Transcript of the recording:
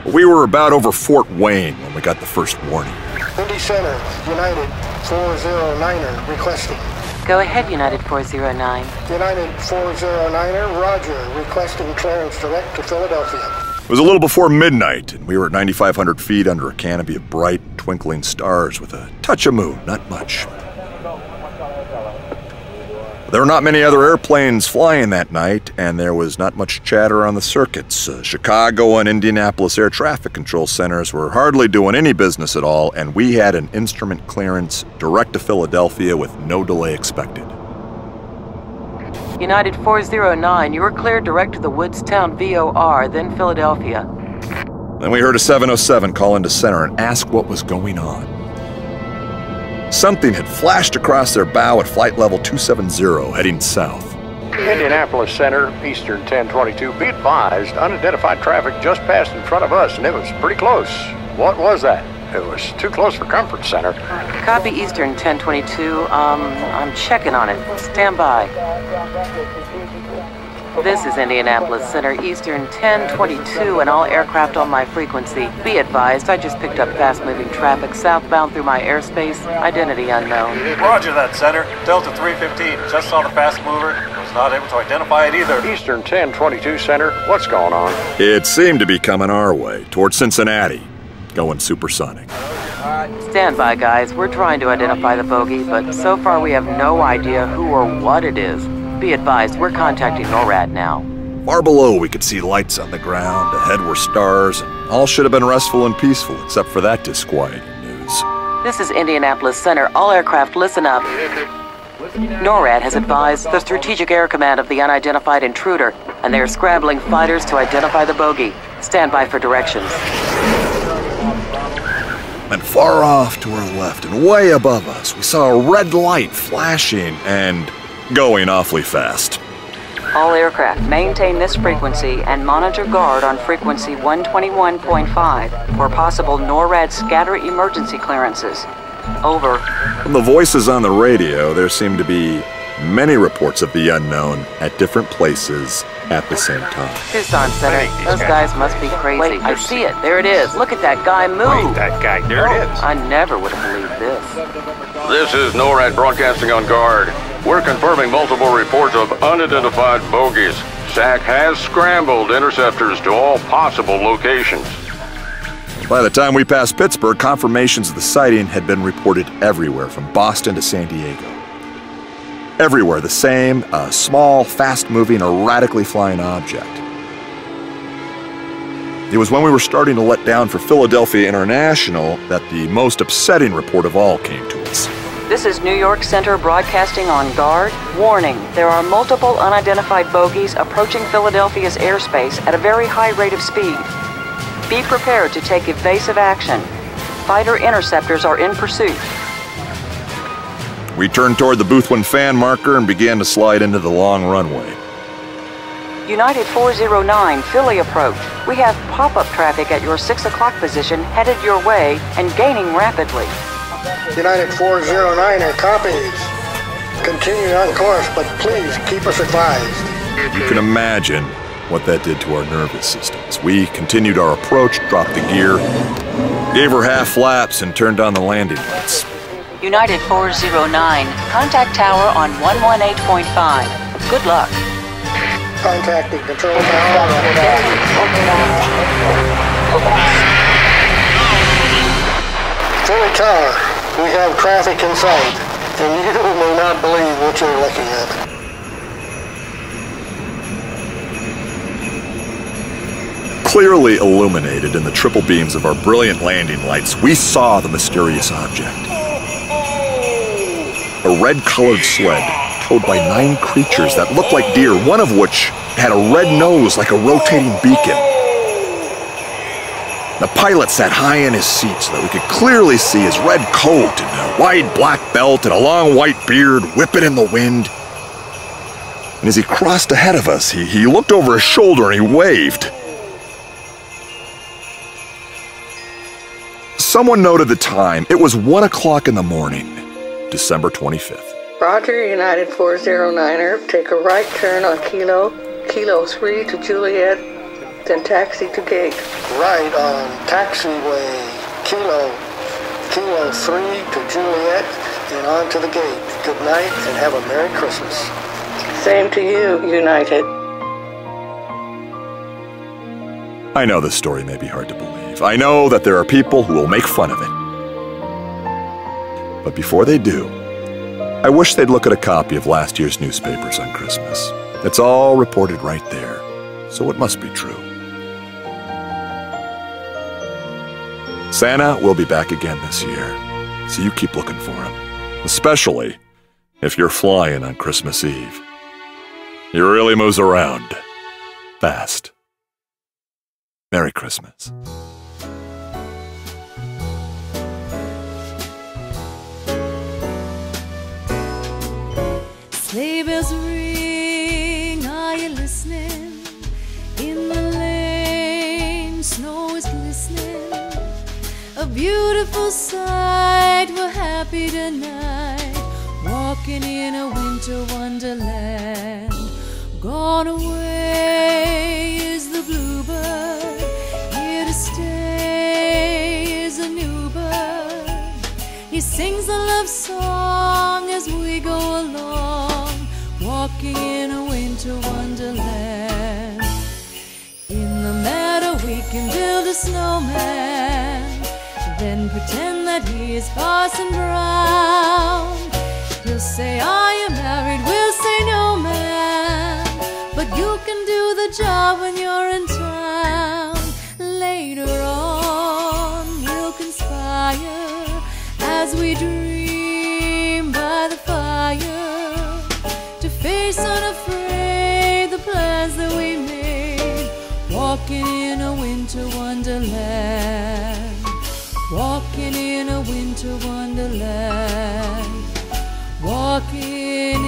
We were about over Fort Wayne when we got the first warning. Indy Center, United 409er requesting. Go ahead, United 409. United 409er, roger, requesting clearance direct to Philadelphia. It was a little before midnight, and we were at 9,500 feet under a canopy of bright, twinkling stars with a touch of moon, not much. There were not many other airplanes flying that night, and there was not much chatter on the circuits. Chicago and Indianapolis air traffic control centers were hardly doing any business at all, and we had an instrument clearance direct to Philadelphia with no delay expected. United 409, you were cleared direct to the Woodstown VOR, then Philadelphia. Then we heard a 707 call into center and ask what was going on. Something had flashed across their bow at flight level 270, heading south. Indianapolis Center, Eastern 1022. Be advised, unidentified traffic just passed in front of us, and it was pretty close. What was that? It was too close for comfort, Center. Copy Eastern 1022. I'm checking on it. Stand by. This is Indianapolis Center, Eastern 1022, and all aircraft on my frequency. Be advised, I just picked up fast-moving traffic southbound through my airspace. Identity unknown. Roger that, Center. Delta 315. Just saw the fast mover. Was not able to identify it either. Eastern 1022, Center. What's going on? It seemed to be coming our way, towards Cincinnati, going supersonic. Stand by, guys. We're trying to identify the bogey, but so far we have no idea who or what it is. Be advised, we're contacting NORAD now. Far below, we could see lights on the ground. Ahead were stars, and all should have been restful and peaceful, except for that disquieting news. This is Indianapolis Center. All aircraft, listen up. NORAD has advised the Strategic Air Command of the unidentified intruder, and they are scrambling fighters to identify the bogey. Stand by for directions. And far off to our left and way above us, we saw a red light flashing and going awfully fast. All aircraft maintain this frequency and monitor guard on frequency 121.5 for possible NORAD scatter emergency clearances. Over. From the voices on the radio, there seemed to be many reports of the unknown at different places at the same time. Tucson Center, those guys must be crazy. Wait, I see it. There it is. Look at that guy move. Wait, that guy, there it is. I never would have believed this. This is NORAD broadcasting on guard. We're confirming multiple reports of unidentified bogies. SAC has scrambled interceptors to all possible locations. By the time we passed Pittsburgh, confirmations of the sighting had been reported everywhere, from Boston to San Diego. Everywhere, the same, a small, fast-moving, erratically flying object. It was when we were starting to let down for Philadelphia International that the most upsetting report of all came to us. This is New York Center broadcasting on guard. Warning, there are multiple unidentified bogies approaching Philadelphia's airspace at a very high rate of speed. Be prepared to take evasive action. Fighter interceptors are in pursuit. We turned toward the Boothwyn fan marker and began to slide into the long runway. United 409, Philly approach. We have pop-up traffic at your 6 o'clock position headed your way and gaining rapidly. United 409er copies. Continue on course, but please keep us advised. You can imagine what that did to our nervous systems. We continued our approach, dropped the gear, gave her half flaps, and turned on the landing lights. United 409, contact tower on 118.5. Good luck. Contacting control tower. Philly Tower, we have traffic in sight, and you may not believe what you're looking at. Clearly illuminated in the triple beams of our brilliant landing lights, we saw the mysterious object. A red-colored sled towed by 9 creatures that looked like deer, one of which had a red nose like a rotating beacon. The pilot sat high in his seat so that we could clearly see his red coat and a wide black belt and a long white beard whipping in the wind. And as he crossed ahead of us, he looked over his shoulder and he waved. Someone noted the time. It was 1 o'clock in the morning, December 25th. Roger, United 409er. Take a right turn on Kilo 3 to Juliet then taxi to gate. Right on taxiway Kilo 3 to Juliet and on to the gate. Good night and have a Merry Christmas. Same to you, United. I know this story may be hard to believe. I know that there are people who will make fun of it. But before they do, I wish they'd look at a copy of last year's newspapers on Christmas. It's all reported right there, so it must be true. Santa will be back again this year, so you keep looking for him, especially if you're flying on Christmas Eve. He really moves around fast. Merry Christmas. Sleigh bells ring, are you listening? In the lane, snow is glistening. A beautiful sight, we're happy tonight, walking in a winter wonderland. Gone away is the bluebird, here to stay is a new bird. He sings a love song as we go along, walking in a winter wonderland. In the meadow we can build a snowman, then pretend that he is Parson Brown. He'll say, are you married? We'll say, no, man, but you can do the job when you're in town. Later on we'll conspire as we dream by the fire, to face unafraid the plans that we made, walking in a winter wonderland, walking in a winter wonderland, walking